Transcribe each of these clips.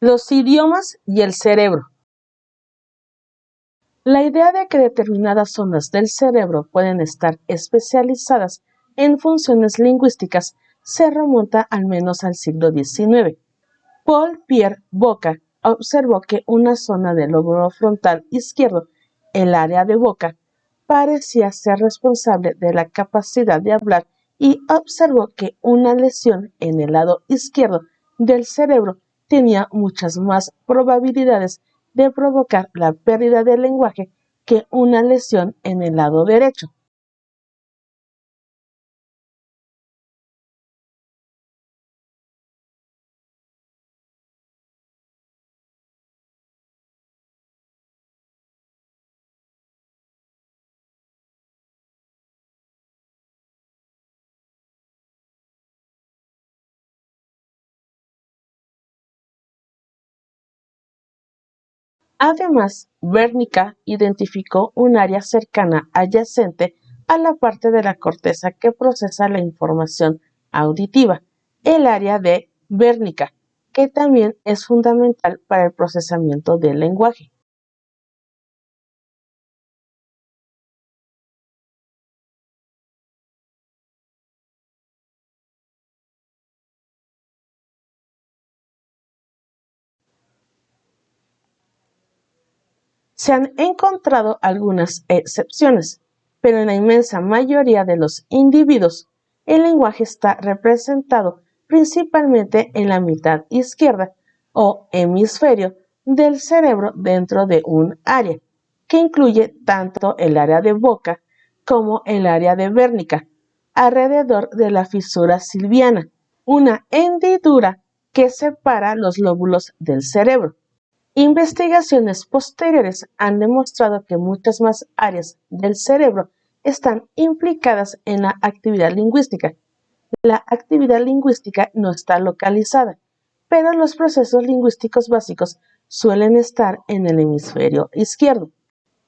Los idiomas y el cerebro. La idea de que determinadas zonas del cerebro pueden estar especializadas en funciones lingüísticas se remonta al menos al siglo XIX. Paul-Pierre Boca observó que una zona del lóbulo frontal izquierdo, el área de boca, parecía ser responsable de la capacidad de hablar y observó que una lesión en el lado izquierdo del cerebro tenía muchas más probabilidades de provocar la pérdida del lenguaje que una lesión en el lado derecho. Además, Wernicke identificó un área cercana adyacente a la parte de la corteza que procesa la información auditiva, el área de Wernicke, que también es fundamental para el procesamiento del lenguaje. Se han encontrado algunas excepciones, pero en la inmensa mayoría de los individuos, el lenguaje está representado principalmente en la mitad izquierda o hemisferio del cerebro dentro de un área, que incluye tanto el área de boca como el área de Wernicke, alrededor de la fisura silviana, una hendidura que separa los lóbulos del cerebro. Investigaciones posteriores han demostrado que muchas más áreas del cerebro están implicadas en la actividad lingüística. La actividad lingüística no está localizada, pero los procesos lingüísticos básicos suelen estar en el hemisferio izquierdo.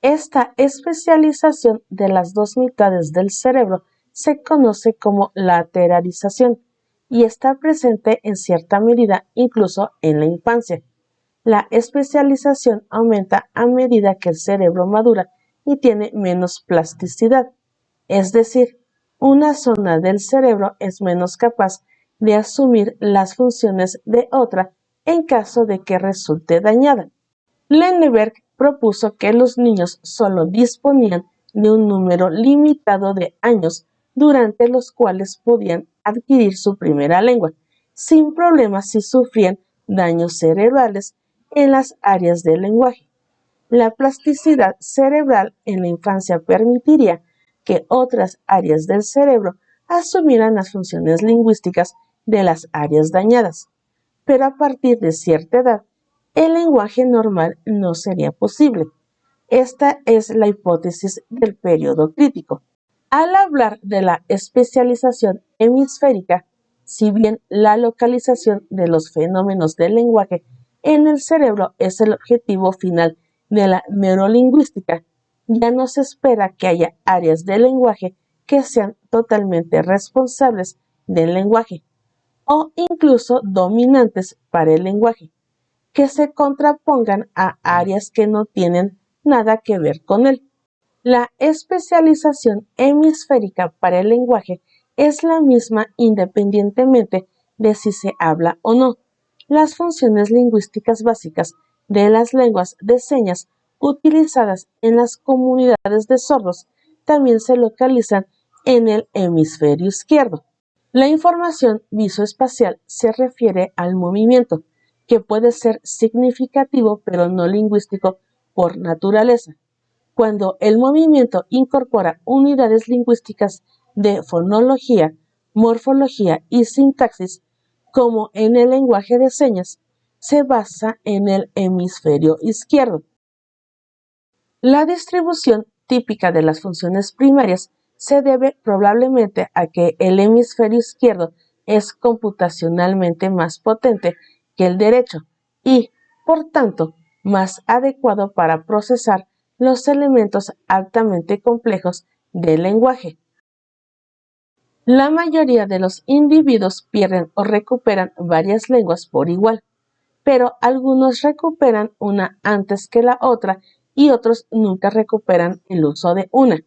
Esta especialización de las dos mitades del cerebro se conoce como lateralización y está presente en cierta medida incluso en la infancia. La especialización aumenta a medida que el cerebro madura y tiene menos plasticidad, es decir, una zona del cerebro es menos capaz de asumir las funciones de otra en caso de que resulte dañada. Lenneberg propuso que los niños solo disponían de un número limitado de años durante los cuales podían adquirir su primera lengua, sin problemas si sufrían daños cerebrales en las áreas del lenguaje. La plasticidad cerebral en la infancia permitiría que otras áreas del cerebro asumieran las funciones lingüísticas de las áreas dañadas, pero a partir de cierta edad, el lenguaje normal no sería posible. Esta es la hipótesis del periodo crítico. Al hablar de la especialización hemisférica, si bien la localización de los fenómenos del lenguaje en el cerebro es el objetivo final de la neurolingüística, ya no se espera que haya áreas del lenguaje que sean totalmente responsables del lenguaje o incluso dominantes para el lenguaje, que se contrapongan a áreas que no tienen nada que ver con él. La especialización hemisférica para el lenguaje es la misma independientemente de si se habla o no. Las funciones lingüísticas básicas de las lenguas de señas utilizadas en las comunidades de sordos también se localizan en el hemisferio izquierdo. La información visoespacial se refiere al movimiento, que puede ser significativo pero no lingüístico por naturaleza. Cuando el movimiento incorpora unidades lingüísticas de fonología, morfología y sintaxis, como en el lenguaje de señas, se basa en el hemisferio izquierdo. La distribución típica de las funciones primarias se debe probablemente a que el hemisferio izquierdo es computacionalmente más potente que el derecho y, por tanto, más adecuado para procesar los elementos altamente complejos del lenguaje. La mayoría de los individuos pierden o recuperan varias lenguas por igual, pero algunos recuperan una antes que la otra y otros nunca recuperan el uso de una,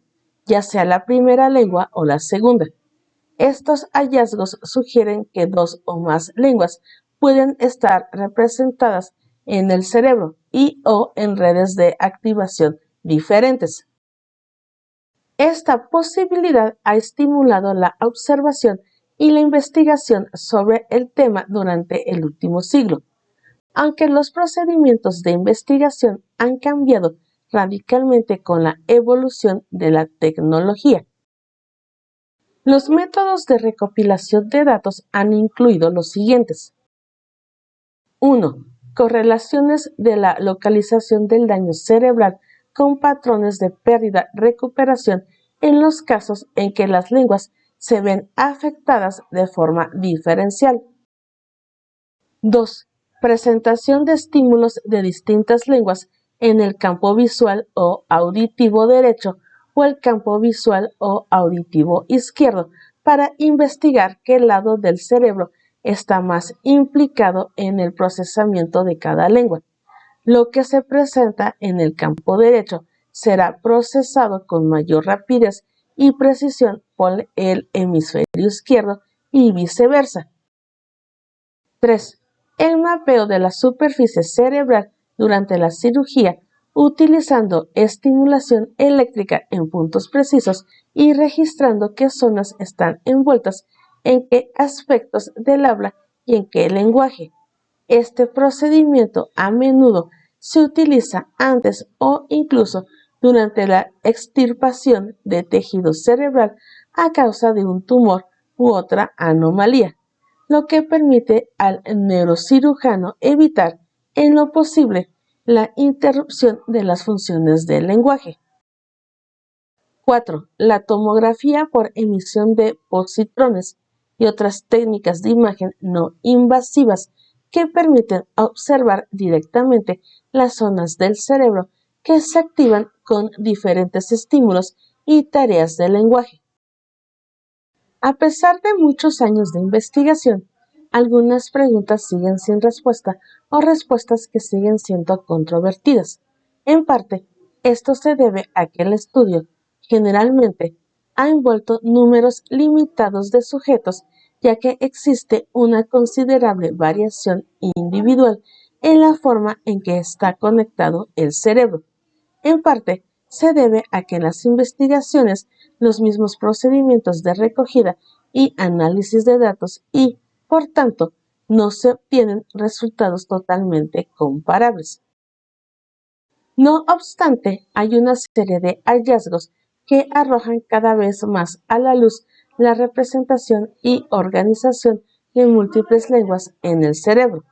ya sea la primera lengua o la segunda. Estos hallazgos sugieren que dos o más lenguas pueden estar representadas en el cerebro y o en redes de activación diferentes. Esta posibilidad ha estimulado la observación y la investigación sobre el tema durante el último siglo. Aunque los procedimientos de investigación han cambiado radicalmente con la evolución de la tecnología. Los métodos de recopilación de datos han incluido los siguientes. 1. Correlaciones de la localización del daño cerebral con patrones de pérdida-recuperación en los casos en que las lenguas se ven afectadas de forma diferencial. 2. Presentación de estímulos de distintas lenguas en el campo visual o auditivo derecho o el campo visual o auditivo izquierdo para investigar qué lado del cerebro está más implicado en el procesamiento de cada lengua. Lo que se presenta en el campo derecho será procesado con mayor rapidez y precisión por el hemisferio izquierdo y viceversa. 3. El mapeo de la superficie cerebral durante la cirugía utilizando estimulación eléctrica en puntos precisos y registrando qué zonas están envueltas en qué aspectos del habla y en qué lenguaje. Este procedimiento a menudo se utiliza antes o incluso durante la extirpación de tejido cerebral a causa de un tumor u otra anomalía, lo que permite al neurocirujano evitar, en lo posible, la interrupción de las funciones del lenguaje. 4. La tomografía por emisión de positrones y otras técnicas de imagen no invasivas que permiten observar directamente las zonas del cerebro que se activan con diferentes estímulos y tareas del lenguaje. A pesar de muchos años de investigación, algunas preguntas siguen sin respuesta o respuestas que siguen siendo controvertidas. En parte, esto se debe a que el estudio, generalmente, ha envuelto números limitados de sujetos, ya que existe una considerable variación individual en la forma en que está conectado el cerebro. En parte, se debe a que en las investigaciones los mismos procedimientos de recogida y análisis de datos y, por tanto, no se obtienen resultados totalmente comparables. No obstante, hay una serie de hallazgos que arrojan cada vez más a la luz la representación y organización de múltiples lenguas en el cerebro.